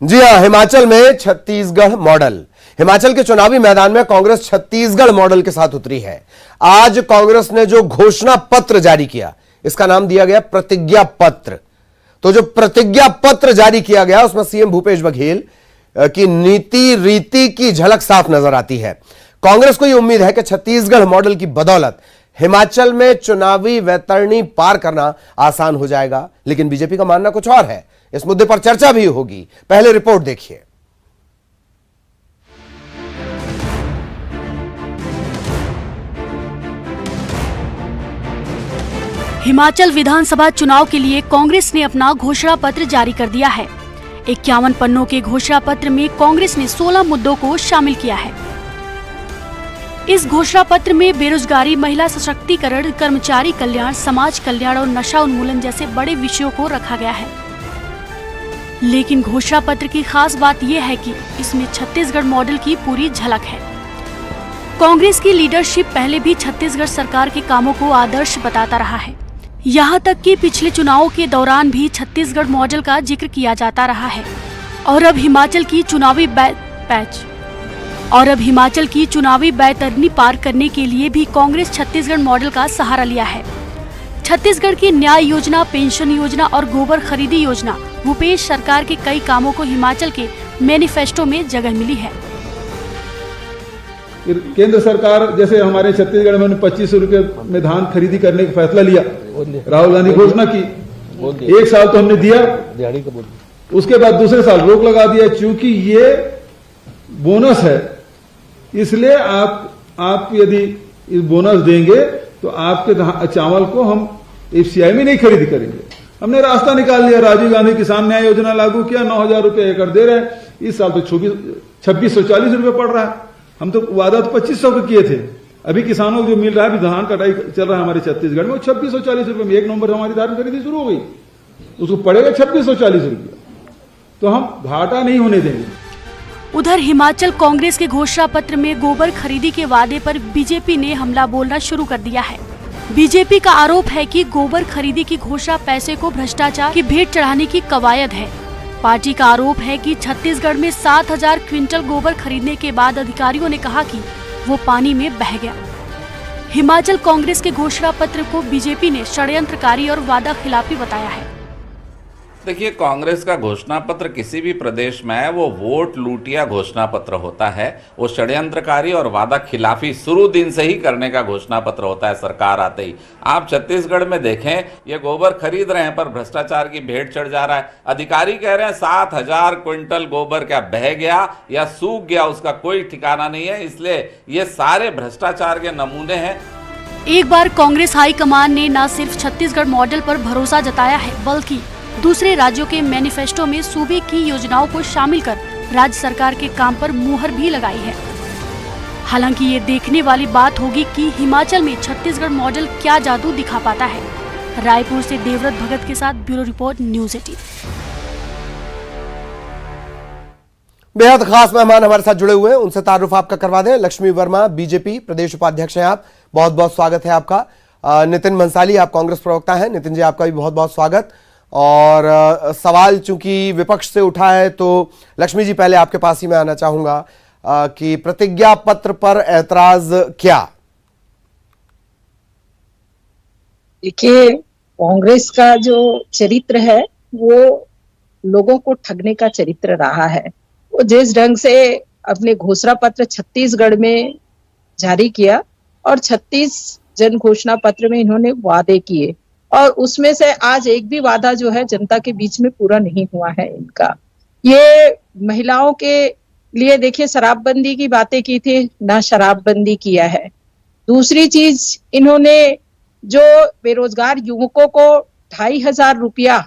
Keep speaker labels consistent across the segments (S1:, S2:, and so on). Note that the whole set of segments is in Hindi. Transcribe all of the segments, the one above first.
S1: जी हां, हिमाचल में छत्तीसगढ़ मॉडल। हिमाचल के चुनावी मैदान में कांग्रेस छत्तीसगढ़ मॉडल के साथ उतरी है। आज कांग्रेस ने जो घोषणा पत्र जारी किया, इसका नाम दिया गया प्रतिज्ञा पत्र। तो जो प्रतिज्ञा पत्र जारी किया गया उसमें सीएम भूपेश बघेल की नीति रीति की झलक साफ नजर आती है। कांग्रेस को यह उम्मीद है कि छत्तीसगढ़ मॉडल की बदौलत हिमाचल में चुनावी वैतरणी पार करना आसान हो जाएगा। लेकिन बीजेपी का मानना कुछ और है। इस मुद्दे पर चर्चा भी होगी। पहले रिपोर्ट देखिए।
S2: हिमाचल विधानसभा चुनाव के लिए कांग्रेस ने अपना घोषणा पत्र जारी कर दिया है। 51 पन्नों के घोषणा पत्र में कांग्रेस ने 16 मुद्दों को शामिल किया है। इस घोषणा पत्र में बेरोजगारी, महिला सशक्तिकरण, कर्मचारी कल्याण, समाज कल्याण और नशा उन्मूलन जैसे बड़े विषयों को रखा गया है। लेकिन घोषणा पत्र की खास बात यह है कि इसमें छत्तीसगढ़ मॉडल की पूरी झलक है। कांग्रेस की लीडरशिप पहले भी छत्तीसगढ़ सरकार के कामों को आदर्श बताता रहा है। यहाँ तक कि पिछले चुनावों के दौरान भी छत्तीसगढ़ मॉडल का जिक्र किया जाता रहा है। और अब हिमाचल की चुनावी बैतरनी पार करने के लिए भी कांग्रेस छत्तीसगढ़ मॉडल का सहारा लिया है। छत्तीसगढ़ की न्याय योजना, पेंशन योजना और गोबर खरीदी योजना, भूपेश सरकार के कई कामों को हिमाचल के मैनिफेस्टो में जगह मिली है।
S3: केंद्र सरकार जैसे हमारे छत्तीसगढ़ में 2500 रुपये में धान खरीदी करने का फैसला लिया, राहुल गांधी घोषणा की। एक साल तो हमने दिया, उसके बाद दूसरे साल रोक लगा दिया। चूंकि ये बोनस है, इसलिए आप यदि इस बोनस देंगे तो आपके चावल को हम एफसीआई में नहीं खरीदी करेंगे। हमने रास्ता निकाल लिया। राजीव गांधी किसान न्याय योजना लागू किया, 9000 रुपये एकड़ दे रहे हैं। इस साल तो 2640 रुपये पड़ रहा है। हम तो वादा तो 2500 के किए थे। अभी किसानों को जो मिल रहा है, अभी धान कटाई चल रहा है हमारे छत्तीसगढ़ में, वो 2640 रुपये में 1 नवंबर हमारी धान खरीदी शुरू हो गई, उसको पड़ेगा 2640 रुपये। तो हम घाटा नहीं होने देंगे।
S2: उधर हिमाचल कांग्रेस के घोषणा पत्र में गोबर खरीदी के वादे पर बीजेपी ने हमला बोलना शुरू कर दिया है। बीजेपी का आरोप है कि गोबर खरीदी की घोषणा पैसे को भ्रष्टाचार की भेंट चढ़ाने की कवायद है। पार्टी का आरोप है कि छत्तीसगढ़ में 7000 क्विंटल गोबर खरीदने के बाद अधिकारियों ने कहा कि वो पानी में बह गया। हिमाचल कांग्रेस के घोषणा पत्र को बीजेपी ने षड्यंत्रकारी और वादा खिलाफी बताया है।
S4: देखिए, कांग्रेस का घोषणा पत्र किसी भी प्रदेश में है वो वोट लूटिया घोषणा पत्र होता है। वो षड्यंत्रकारी और वादा खिलाफी शुरू दिन से ही करने का घोषणा पत्र होता है सरकार आते ही। आप छत्तीसगढ़ में देखें, ये गोबर खरीद रहे हैं पर भ्रष्टाचार की भेंट चढ़ जा रहा है। अधिकारी कह रहे हैं 7000 क्विंटल गोबर क्या बह गया या सूख गया, उसका कोई ठिकाना नहीं है। इसलिए ये सारे भ्रष्टाचार के नमूने हैं।
S2: एक बार कांग्रेस हाईकमान ने न सिर्फ छत्तीसगढ़ मॉडल पर भरोसा जताया है, बल्कि दूसरे राज्यों के मैनिफेस्टो में सूबे की योजनाओं को शामिल कर राज्य सरकार के काम पर मुहर भी लगाई है। हालांकि ये देखने वाली बात होगी कि हिमाचल में छत्तीसगढ़ मॉडल क्या जादू दिखा पाता है। रायपुर से देवव्रत भगत के साथ ब्यूरो रिपोर्ट, न्यूज़ 18।
S1: बेहद खास मेहमान हमारे साथ जुड़े हुए हैं, उनसे तारुफ आपका करवा दें। लक्ष्मी वर्मा, बीजेपी प्रदेश उपाध्यक्ष हैं आप, बहुत बहुत स्वागत है आपका। नितिन भंसाली, आप कांग्रेस प्रवक्ता हैं। नितिन जी, आपका भी बहुत बहुत स्वागत। और सवाल चूंकि विपक्ष से उठा है तो लक्ष्मी जी, पहले आपके पास ही मैं आना चाहूंगा कि प्रतिज्ञा पत्र पर ऐतराज क्या?
S5: देखिए, कांग्रेस का जो चरित्र है वो लोगों को ठगने का चरित्र रहा है। वो जिस ढंग से अपने घोषणा पत्र छत्तीसगढ़ में जारी किया और 36 जन घोषणा पत्र में इन्होंने वादे किए, और उसमें से आज एक भी वादा जो है जनता के बीच में पूरा नहीं हुआ है इनका। ये महिलाओं के लिए देखिए शराबबंदी की बातें की थी, ना शराबबंदी किया है। दूसरी चीज, इन्होंने जो बेरोजगार युवकों को 2500 रुपया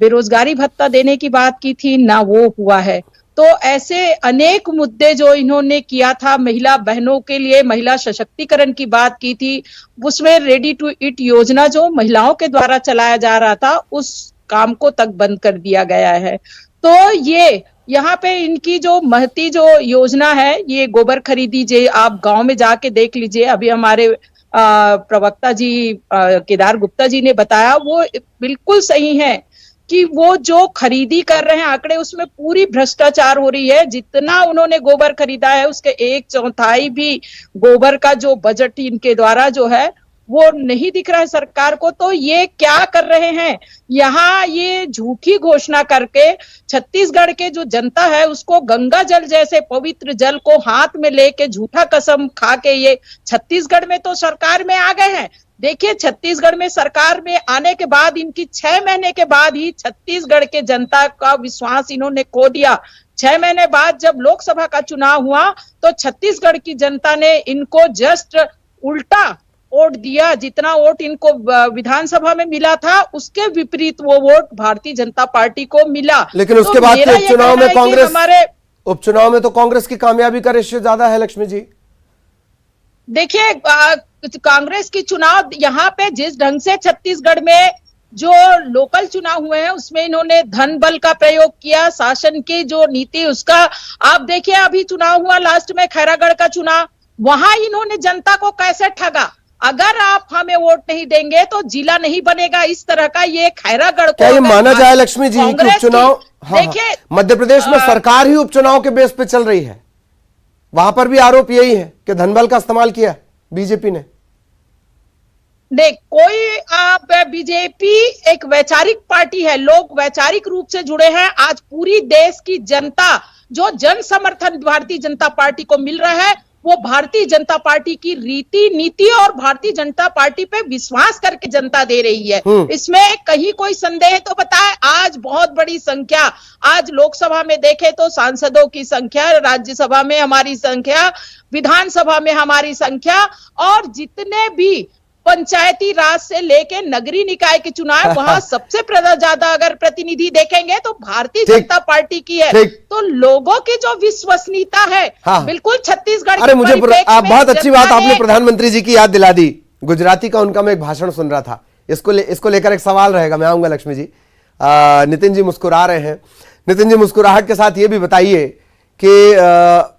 S5: बेरोजगारी भत्ता देने की बात की थी, ना वो हुआ है। तो ऐसे अनेक मुद्दे जो इन्होंने किया था, महिला बहनों के लिए महिला सशक्तिकरण की बात की थी, उसमें रेडी टू ईट योजना जो महिलाओं के द्वारा चलाया जा रहा था, उस काम को तक बंद कर दिया गया है। तो ये यहाँ पे इनकी जो महती जो योजना है, ये गोबर खरीदी, जे आप गांव में जाके देख लीजिए। अभी हमारे प्रवक्ता जी केदार गुप्ता जी ने बताया, वो बिल्कुल सही है। कि वो जो खरीदी कर रहे हैं आंकड़े, उसमें पूरी भ्रष्टाचार हो रही है। जितना उन्होंने गोबर खरीदा है उसके 1/4 भी गोबर का जो बजट इनके द्वारा जो है वो नहीं दिख रहा है सरकार को। तो ये क्या कर रहे हैं यहाँ, ये झूठी घोषणा करके छत्तीसगढ़ के जो जनता है उसको गंगा जल जैसे पवित्र जल को हाथ में लेके झूठा कसम खा के ये छत्तीसगढ़ में तो सरकार में आ गए हैं। देखिए, छत्तीसगढ़ में सरकार में आने के बाद इनकी 6 महीने के बाद ही छत्तीसगढ़ के जनता का विश्वास इन्होंने खो दिया। 6 महीने बाद जब लोकसभा का चुनाव हुआ तो छत्तीसगढ़ की जनता ने इनको जस्ट उल्टा वोट दिया। जितना वोट इनको विधानसभा में मिला था उसके विपरीत वो वोट भारतीय जनता पार्टी को मिला।
S1: लेकिन उसके बाद के उपचुनाव में कांग्रेस,
S5: हमारे
S1: उपचुनाव में तो कांग्रेस की कामयाबी का रेशियो ज्यादा है लक्ष्मी जी।
S5: देखिए, कांग्रेस की चुनाव यहाँ पे जिस ढंग से छत्तीसगढ़ में जो लोकल चुनाव हुए हैं उसमें इन्होंने धन बल का प्रयोग किया, शासन की जो नीति उसका आप देखिए। अभी चुनाव हुआ लास्ट में खैरागढ़ का चुनाव, वहां इन्होंने जनता को कैसे ठगा। अगर आप हमें वोट नहीं देंगे तो जिला नहीं बनेगा, इस तरह का ये खैरागढ़ को
S1: क्या ये माना जाए लक्ष्मी जी कि उपचुनाव,
S5: देखिए
S1: मध्य प्रदेश में सरकार ही उपचुनाव के बेस पे चल रही है, वहां पर भी आरोप यही है कि धनबल का इस्तेमाल किया बीजेपी ने।
S5: देख, कोई बीजेपी एक वैचारिक पार्टी है, लोग वैचारिक रूप से जुड़े हैं। आज पूरी देश की जनता जो जन समर्थन भारतीय जनता पार्टी को मिल रहा है वो भारतीय जनता पार्टी की रीति नीति और भारतीय जनता पार्टी पे विश्वास करके जनता दे रही है। इसमें कहीं कोई संदेह तो बताए। आज बहुत बड़ी संख्या, आज लोकसभा में देखे तो सांसदों की संख्या, राज्यसभा में हमारी संख्या, विधानसभा में हमारी संख्या, और जितने भी पंचायती राज से लेके नगरीय निकाय के चुनाव वहां सबसे ज्यादा अगर प्रतिनिधि देखेंगे तो भारतीय जनता पार्टी की है। तो लोगों की जो विश्वसनीयता है बिल्कुल छत्तीसगढ़।
S1: अरे मुझे आप बहुत अच्छी बात आपने प्रधानमंत्री जी की याद दिला दी। गुजराती का उनका मैं एक भाषण सुन रहा था, इसको लेकर एक सवाल रहेगा, मैं आऊंगा लक्ष्मी जी। नितिन जी मुस्कुरा रहे हैं। नितिन जी, मुस्कुराहट के साथ ये भी बताइए कि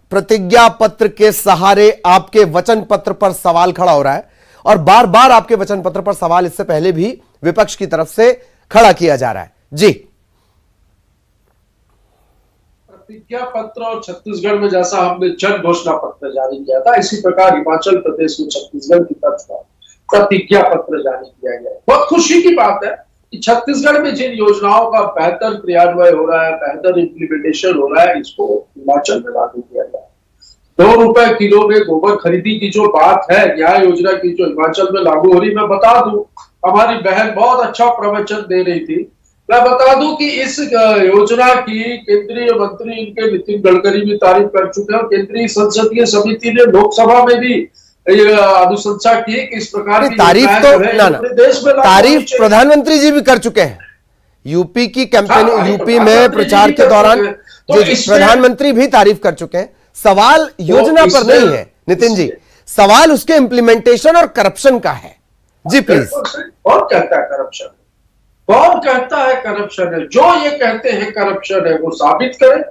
S1: प्रतिज्ञा पत्र के सहारे आपके वचन पत्र पर सवाल खड़ा हो रहा है और बार बार आपके वचन पत्र पर सवाल इससे पहले भी विपक्ष की तरफ से खड़ा किया जा रहा है। जी,
S6: प्रतिज्ञा पत्र और छत्तीसगढ़ में जैसा हमने जन घोषणा पत्र जारी किया था, इसी प्रकार हिमाचल प्रदेश में छत्तीसगढ़ की तरफ का प्रतिज्ञा पत्र जारी किया गया। बहुत खुशी की बात है कि छत्तीसगढ़ में जिन योजनाओं का बेहतर क्रियान्वयन हो रहा है, बेहतर इम्प्लीमेंटेशन हो रहा है, इसको हिमाचल में लागू किया गया। 2 रुपए किलो में गोबर खरीदी की जो बात है, न्याय योजना की जो हिमाचल में लागू हो रही, मैं बता दूं, हमारी बहन बहुत अच्छा प्रवचन दे रही थी। मैं बता दूं कि इस योजना की केंद्रीय मंत्री इनके नितिन गडकरी भी तारीफ कर चुके हैं और केंद्रीय संसदीय समिति ने लोकसभा में भी अनुशंसा की कि इस प्रकार की
S1: तारीफ तो
S6: देश में
S1: तारीफ प्रधानमंत्री जी भी कर चुके हैं। यूपी की कैंपेन, यूपी में प्रचार के दौरान प्रधानमंत्री भी तारीफ कर चुके हैं। सवाल योजना पर नहीं है नितिन जी, सवाल उसके इम्प्लीमेंटेशन और करप्शन का है। जी प्लीज।
S6: कौन कहता है करप्शन है? कौन कहता है करप्शन है? जो ये कहते हैं करप्शन है वो साबित करें।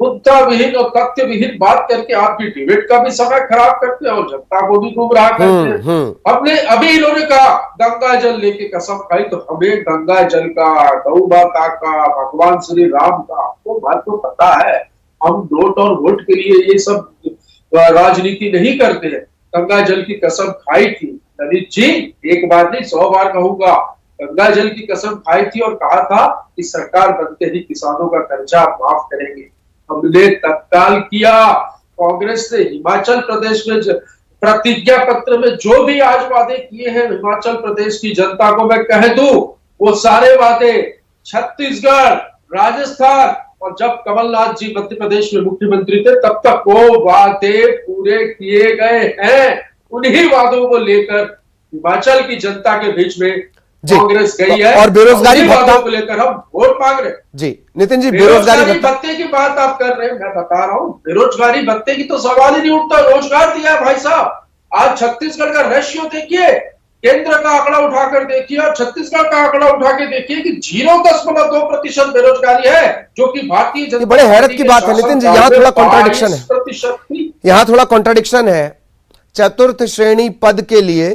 S6: मुद्दा विहीन और तथ्य विहीन बात करके आप भी डिबेट का भी समय खराब करते हैं और जनता को भी गुमराह करते हैं। हमने अभी इन्होंने कहा गंगा जल लेके कसम खाई, तो हमें गंगा जल का, गौ माता का, भगवान श्री राम का आपको बात तो पता है। हम नोट और वोट के लिए ये सब राजनीति नहीं करते हैं। गंगा जल की कसम खाई थी ललित जी, एक बार नहीं 100 बार कहूंगा, गंगा जल की कसम खाई थी और कहा था कि सरकार बनते ही किसानों का कर्जा माफ करेंगे। हमने तत्काल किया। कांग्रेस ने हिमाचल प्रदेश में प्रतिज्ञा पत्र में जो भी आज वादे किए हैं हिमाचल प्रदेश की जनता को मैं कह दूं, वो सारे वादे छत्तीसगढ़, राजस्थान और जब कमलनाथ जी मध्य प्रदेश में मुख्यमंत्री थे तब तक वो वादे पूरे किए गए हैं। उन्हीं वादों को लेकर हिमाचल की जनता के बीच में कांग्रेस गई है
S1: और बेरोजगारी भत्ता
S6: को लेकर हम वोट मांग रहे हैं।
S1: जी नितिन जी, बेरोजगारी
S6: भत्ते की बात आप कर रहे हैं, मैं बता रहा हूं बेरोजगारी भत्ते की तो सवाल ही नहीं उठता। रोजगार दिया है भाई साहब। आज छत्तीसगढ़ का रेशियो देखिए, केंद्र का आंकड़ा उठाकर देखिए और छत्तीसगढ़ का आंकड़ा उठा के देखिए कि 0.2% बेरोजगारी है, जो कि भारतीय जनता
S1: बड़े हैरत की बात है नितिन जी। यहाँ थोड़ा कॉन्ट्राडिक्शन है, यहाँ थोड़ा कॉन्ट्राडिक्शन है। चतुर्थ श्रेणी पद के लिए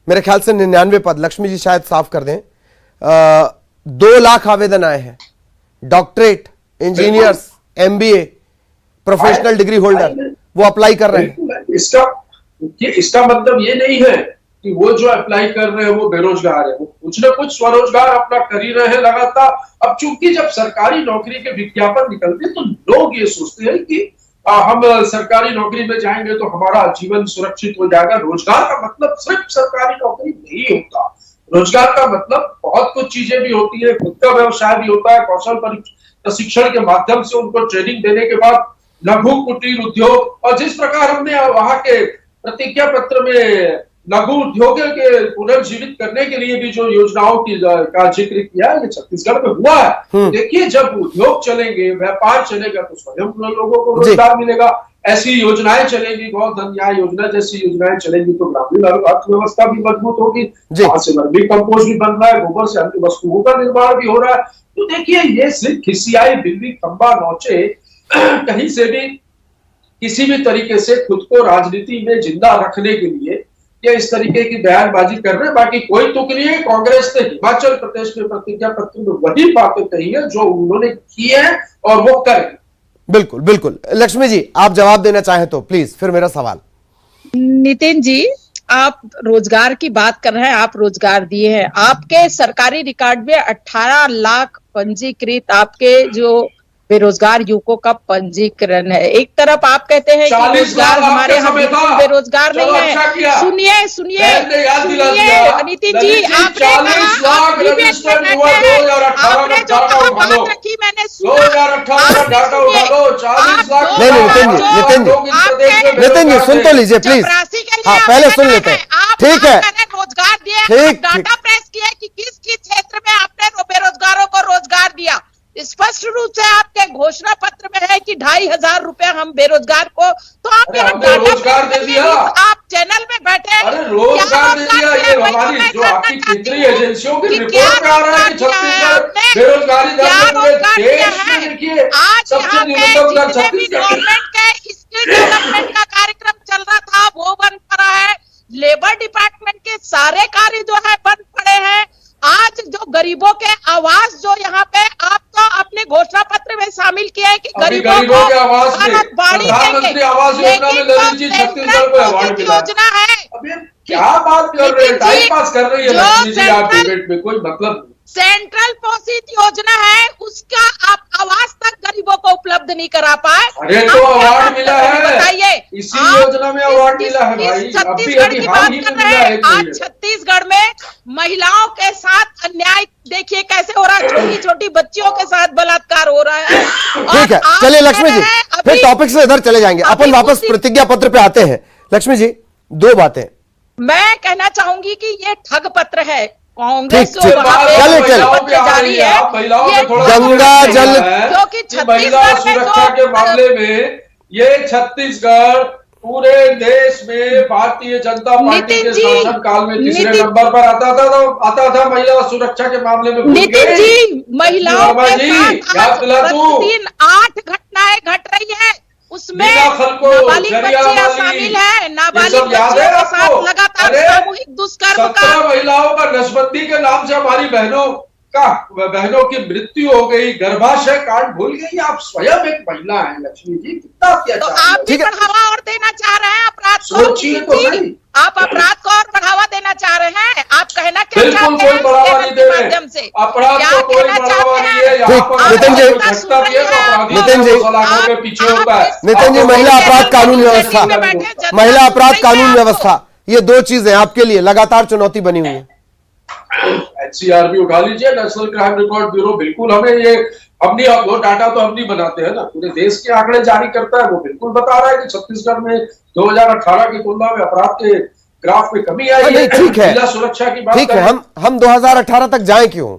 S1: मेरे ख्याल से 99 पद, लक्ष्मी जी शायद साफ कर दें, 2 लाख आवेदन आए हैं, doctorate, engineers, MBA, professional degree holder वो अप्लाई कर रहे हैं।
S6: इसका मतलब ये नहीं है कि वो जो अप्लाई कर रहे हैं वो बेरोजगार है, वो कुछ न कुछ स्वरोजगार अपना कर ही रहे हैं लगातार। अब चूंकि जब सरकारी नौकरी के विज्ञापन निकलते हैं तो लोग ये सोचते हैं कि हम सरकारी नौकरी में जाएंगे तो हमारा जीवन सुरक्षित हो जाएगा। रोजगार का मतलब सिर्फ सरकारी नौकरी नहीं होता, रोजगार का मतलब बहुत कुछ चीजें भी होती है, खुद का व्यवसाय भी होता है, कौशल प्रशिक्षण के माध्यम से उनको ट्रेनिंग देने के बाद लघु कुटीर उद्योग, और जिस प्रकार हमने वहां के प्रतिज्ञा पत्र में लघु उद्योगों के पुनर्जीवित करने के लिए भी जो योजनाओं की का जिक्र किया है, ये छत्तीसगढ़ में हुआ है। देखिए, जब उद्योग चलेंगे, व्यापार चलेगा तो स्वयं लोगों को रोजगार मिलेगा। ऐसी योजनाएं चलेंगी, गोधन न्याय योजना जैसी योजनाएं चलेंगी तो ग्रामीण अर्थव्यवस्था भी मजबूत होगी। वहां से वर्मी कंपोस्ट भी बन रहा है, गोबर से अन्य वस्तुओं का निर्माण भी हो रहा है। तो देखिए, ये सिर्फ खिसियाई बिल्ली खंबा नोचे कहीं से भी किसी भी तरीके से खुद को राजनीति में जिंदा रखने के लिए ये इस तरीके की बयानबाजी कर रहे हैं। बाकी कोई तुक नहीं है। कांग्रेस ने हिमाचल प्रदेश में प्रतिज्ञा पत्र में वही बातें कही है जो उन्होंने की है और वो करें।
S1: बिल्कुल बिल्कुल। लक्ष्मी जी, आप जवाब देना चाहें तो प्लीज। फिर मेरा सवाल।
S5: नितिन जी, आप रोजगार की बात कर रहे हैं, आप रोजगार दिए हैं। आपके सरकारी रिकॉर्ड में 18 लाख पंजीकृत आपके जो बेरोजगार युवकों का पंजीकरण है। एक तरफ आप कहते हैं कि रोजगार हमारे यहाँ बिल्कुल बेरोजगार नहीं है। सुनिए सुनिए सुनिए नितिन जी, आपने कहा आप डिबेट में बैठे हैं, आपने जो कहा बात रखी मैंने सुना।
S1: नितिन जी सुन तो लीजिए प्लीज। हाँ, पहले सुन लेते हैं। ठीक है,
S5: रोजगार दिए, डाटा प्रेस किया कि किस किस क्षेत्र में आपने बेरोजगारों को रोजगार दिया। स्पष्ट रूप से आपके घोषणा पत्र में है कि 2,500 रुपया हम बेरोजगार को, तो आप यहाँ
S6: रोजगार दे दिया।
S5: आप चैनल में बैठे,
S6: अरे रोजगार दे दिया। ये हमारी जो आपकी केंद्रीय एजेंसियों की रिपोर्ट में आ रहा है कि छत्तीसगढ़ बेरोजगारी दर में देश में देखिए सबसे न्यूनतम दर छत्तीसगढ़।
S5: गवर्नमेंट के स्किल डेवलपमेंट का कार्यक्रम चल रहा था, वो बंद पड़ा है। लेबर डिपार्टमेंट के सारे कार्य जो है बंद पड़े हैं। आज जो गरीबों के आवास जो यहाँ पे आप तो अपने घोषणा पत्र में शामिल किया है कि गरीबों के आवास
S6: प्रधानमंत्री आवास योजना में ललित जी छत्तीसगढ़ को अवार्ड मिला
S5: योजना है।
S6: अब ये क्या बात कर रहे हैं, टाइम पास कर रही है लक्ष्मी जी आप डिबेट में, कोई मतलब नहीं।
S5: सेंट्रल पोषित योजना है, उसका आप आवास तक गरीबों को उपलब्ध नहीं करा पाए।
S6: अरे तो अवार्ड मिला है,
S5: बताइए,
S6: इसी योजना में अवार्ड मिला है भाई।
S5: छत्तीसगढ़ की बात कर रहे हैं। आज छत्तीसगढ़ में महिलाओं के साथ अन्याय देखिए कैसे हो रहा है, छोटी छोटी बच्चियों के साथ बलात्कार हो रहा है।
S1: ठीक है, चलिए लक्ष्मी जी, फिर टॉपिक से इधर चले जाएंगे, अपन वापस प्रतिज्ञा पत्र पे आते हैं। लक्ष्मी जी, 2 बातें मैं
S5: कहना चाहूंगी कि ये ठग पत्र है।
S1: कांग्रेस जारी है, गंगा जल,
S6: क्योंकि महिला सुरक्षा के मामले में ये छत्तीसगढ़ पूरे देश में भारतीय जनता पार्टी के शासन काल में तीसरे नंबर पर आता था महिला सुरक्षा के मामले में।
S5: नितिन जी, महिलाओं के साथ 8 घटनाएं घट रही है, उसमें नाबालिग बच्चियां शामिल है। नाबालिग बच्चियों के साथ लगातार सामूहिक दुष्कर्म का,
S6: महिलाओं का नसबंदी के नाम से हमारी बहनों की मृत्यु हो गई, गर्भाशय कांड भूल गई। आप स्वयं एक महिला हैं लक्ष्मी जी, कितना अत्याचार।
S5: तो आप भी बढ़ावा और देना चाह रहे हैं अपराध को।
S6: सोचिए तो सही,
S5: आप अपराध को और बढ़ावा देना चाह रहे हैं। आप कहना क्या
S6: चाहते हैं? बिल्कुल कोई बढ़ावा नहीं दे रहे, अपराध को कोई बढ़ावा नहीं है।
S1: नितिन जी,
S6: पीछे होता है।
S1: नितिन जी, महिला अपराध कानून व्यवस्था, महिला अपराध कानून व्यवस्था, ये 2 चीजें आपके लिए लगातार चुनौती बनी हुई है।
S6: एनसीआर भी उठा लीजिए, नेशनल क्राइम रिकॉर्ड ब्यूरो, बिल्कुल हमें ये अपनी वो डाटा तो हम नहीं बनाते हैं ना, पूरे देश के आंकड़े जारी करता है, वो बिल्कुल बता रहा है कि छत्तीसगढ़ में 2018 की तुलना में अपराध के ग्राफ में कमी आई है।
S1: ठीक है,
S6: सुरक्षा की बात
S1: ठीक है, हम 2018 तक जाए क्यों?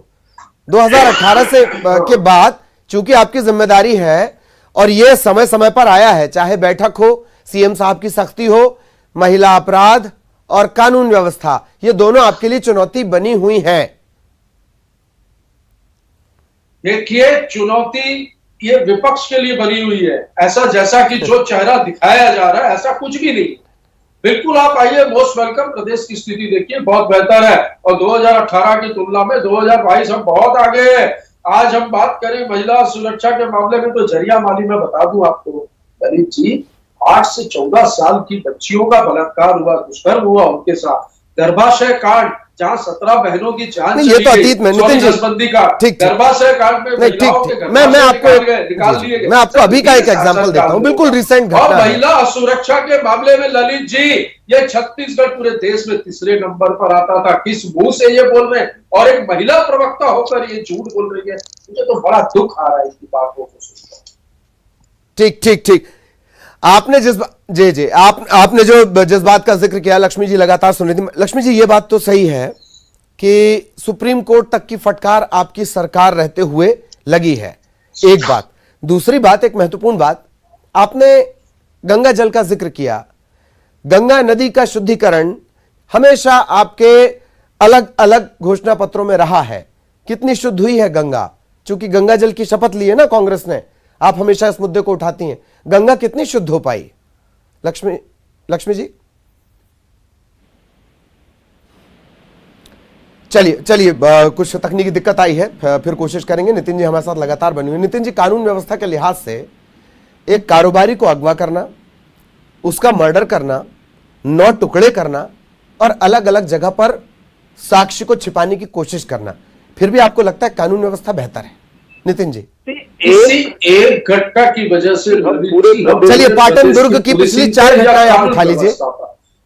S1: 2018 से के बाद चूंकि आपकी जिम्मेदारी है और ये समय समय पर आया है, चाहे बैठक हो, सीएम साहब की सख्ती हो, महिला अपराध और कानून व्यवस्था, ये दोनों आपके लिए चुनौती बनी हुई है।
S6: देखिए, चुनौती ये विपक्ष के लिए बनी हुई है। ऐसा जैसा कि जो चेहरा दिखाया जा रहा है ऐसा कुछ भी नहीं। बिल्कुल आप आइए, मोस्ट वेलकम। प्रदेश की स्थिति देखिए, बहुत बेहतर है और 2018 की तुलना में 2022 हम बहुत आगे हैं। आज हम बात करें महिला सुरक्षा के मामले में तो जरिया माली में बता दूं आपको ललित जी, 8 से 14 साल की बच्चियों का बलात्कार हुआ, दुष्कर्म हुआ उनके साथ, गर्भाशय कांड जहां 17 बहनों की जान
S1: ये तो अतीत में नितिन जी,
S6: नसबंदी का
S1: ठीक
S6: गर्भाशय कांड में महिलाओं के
S1: मैं आपको
S6: निकाल लिए गए।
S1: मैं आपको अभी का एक एग्जांपल देता हूं, बिल्कुल रिसेंट
S6: और
S1: घटना है।
S6: महिला सुरक्षा के मामले में ललित जी, ये छत्तीसगढ़ पूरे देश में तीसरे नंबर पर आता था। किस मुंह से ये बोल रहे हैं और एक महिला प्रवक्ता होकर ये झूठ बोल रही है, मुझे तो बड़ा दुख आ रहा है इसकी बातों को सुनकर।
S1: ठीक ठीक ठीक, आपने जी आपने जो जिस बात का जिक्र किया, लक्ष्मी जी लगातार सुन रही थी। लक्ष्मी जी, ये बात तो सही है कि सुप्रीम कोर्ट तक की फटकार आपकी सरकार रहते हुए लगी है, एक बात। दूसरी बात, एक महत्वपूर्ण बात, आपने गंगा जल का जिक्र किया। गंगा नदी का शुद्धिकरण हमेशा आपके अलग अलग घोषणा पत्रों में रहा है। कितनी शुद्ध हुई है गंगा? चूंकि गंगा जल की शपथ ली है ना कांग्रेस ने, आप हमेशा इस मुद्दे को उठाती हैं। गंगा कितनी शुद्ध हो पाई? लक्ष्मी जी, चलिए कुछ तकनीकी दिक्कत आई है, फिर कोशिश करेंगे। नितिन जी हमारे साथ लगातार बने हुए। नितिन जी, कानून व्यवस्था के लिहाज से एक कारोबारी को अगवा करना, उसका मर्डर करना, 9 टुकड़े करना और अलग अलग जगह पर साक्ष्य को छिपाने की कोशिश करना, फिर भी आपको लगता है कानून व्यवस्था बेहतर है? नितिन जी,
S6: एक घटना की वजह से
S1: चलिए पाटन दुर्ग की पिछली 4 घटनाएं आप उठा लीजिए।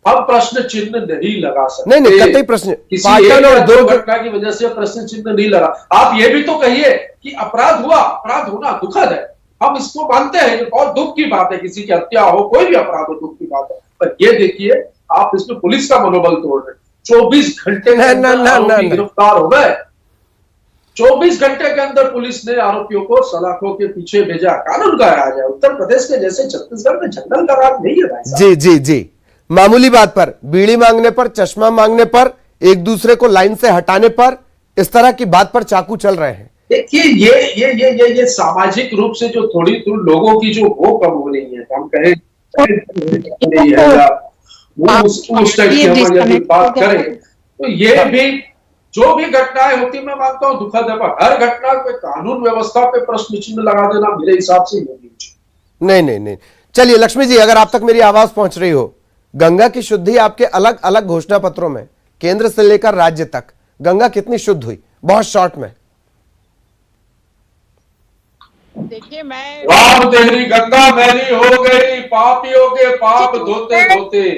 S6: हम प्रश्न चिन्ह नहीं लगा सकते।
S1: नहीं, कतई प्रश्न,
S6: पाटन और दुर्ग घटना की वजह से प्रश्न चिन्ह नहीं लगा। आप ये भी तो कहिए कि अपराध हुआ, अपराध होना दुखद है, हम इसको मानते हैं, ये बहुत दुख की बात है। किसी की हत्या हो, कोई भी अपराध हो, दुख की बात है। पर ये देखिए, आप इसमें पुलिस का मनोबल तोड़ रहे हैं। 24 घंटे में गिरफ्तार हो गए। 24 घंटे के अंदर पुलिस ने आरोपियों को सलाखों के पीछे भेजा। कानून का राज है। उत्तर प्रदेश के जैसे छत्तीसगढ़ में जंगल का राज नहीं है भाई साहब।
S1: जी, मामूली बात पर, बीड़ी मांगने पर, चश्मा मांगने पर, एक दूसरे को लाइन से हटाने पर, इस तरह की बात पर चाकू चल रहे हैं।
S6: देखिए, ये सामाजिक रूप से जो थोड़ी लोगों की जो वो कम हो रही है, हम कहें उस टाइप की हम यदि बात करें तो ये भी जो भी घटनाएं होती, मैं मानता हूं दुखद है, पर हर घटना पे कानून व्यवस्था पे प्रश्न चिन्ह लगा देना मेरे हिसाब से
S1: नहीं। चलिए लक्ष्मी जी, अगर आप तक मेरी आवाज पहुंच रही हो, गंगा की शुद्धि आपके अलग अलग घोषणा पत्रों में, केंद्र से लेकर राज्य तक, गंगा कितनी शुद्ध हुई? बहुत शॉर्ट में
S5: देखिए, मैं
S6: राम तेरी गंगा मैली हो गई, पापियों के पाप धोते धोते।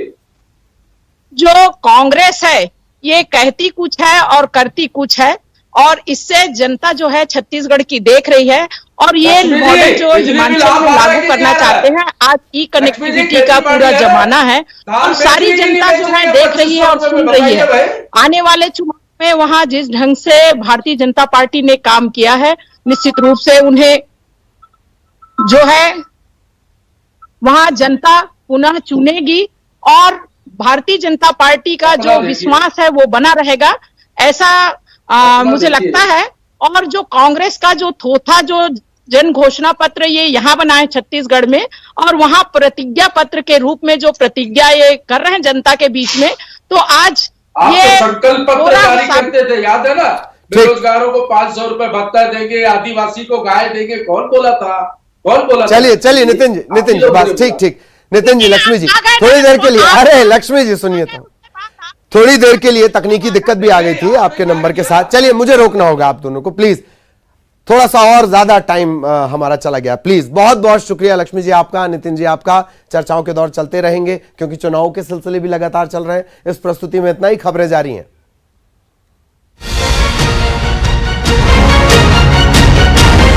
S5: जो कांग्रेस है ये कहती कुछ है और करती कुछ है, और इससे जनता जो है छत्तीसगढ़ की देख रही है। और ये मॉडल जो हिमाचल में लागू करना चाहते हैं, आज ई कनेक्टिविटी का पूरा जमाना है और सारी जनता जो है देख रही है और सुन रही है। आने वाले चुनाव में वहां जिस ढंग से भारतीय जनता पार्टी ने काम किया है, निश्चित रूप से उन्हें जो है वहां जनता पुनः चुनेगी और भारतीय जनता पार्टी का जो विश्वास है वो बना रहेगा, ऐसा मुझे लगता है। और जो कांग्रेस का जो थोथा जो जन घोषणा पत्र ये यहाँ बनाए छत्तीसगढ़ में, और वहां प्रतिज्ञा पत्र के रूप में जो प्रतिज्ञा ये कर रहे हैं जनता के बीच में, तो आज ये
S6: संकल्प पत्र जारी करते थे, याद है ना? बेरोजगारों को 500 रुपए भत्ता देंगे, आदिवासी को गाय देंगे, कौन बोला था?
S1: चलिए नितिन जी बस, ठीक। नितिन जी, लक्ष्मी जी थोड़ी देर के लिए, अरे लक्ष्मी जी सुनिए, तो थोड़ी देर के लिए तकनीकी दिक्कत भी आ गई थी आपके नंबर के साथ। चलिए, मुझे रोकना होगा आप दोनों को, प्लीज। थोड़ा सा और ज्यादा टाइम हमारा चला गया, प्लीज। बहुत बहुत शुक्रिया लक्ष्मी जी आपका, नितिन जी आपका। चर्चाओं के दौर चलते रहेंगे क्योंकि चुनाव के सिलसिले भी लगातार चल रहे हैं। इस प्रस्तुति में इतना ही, खबरें जारी हैं।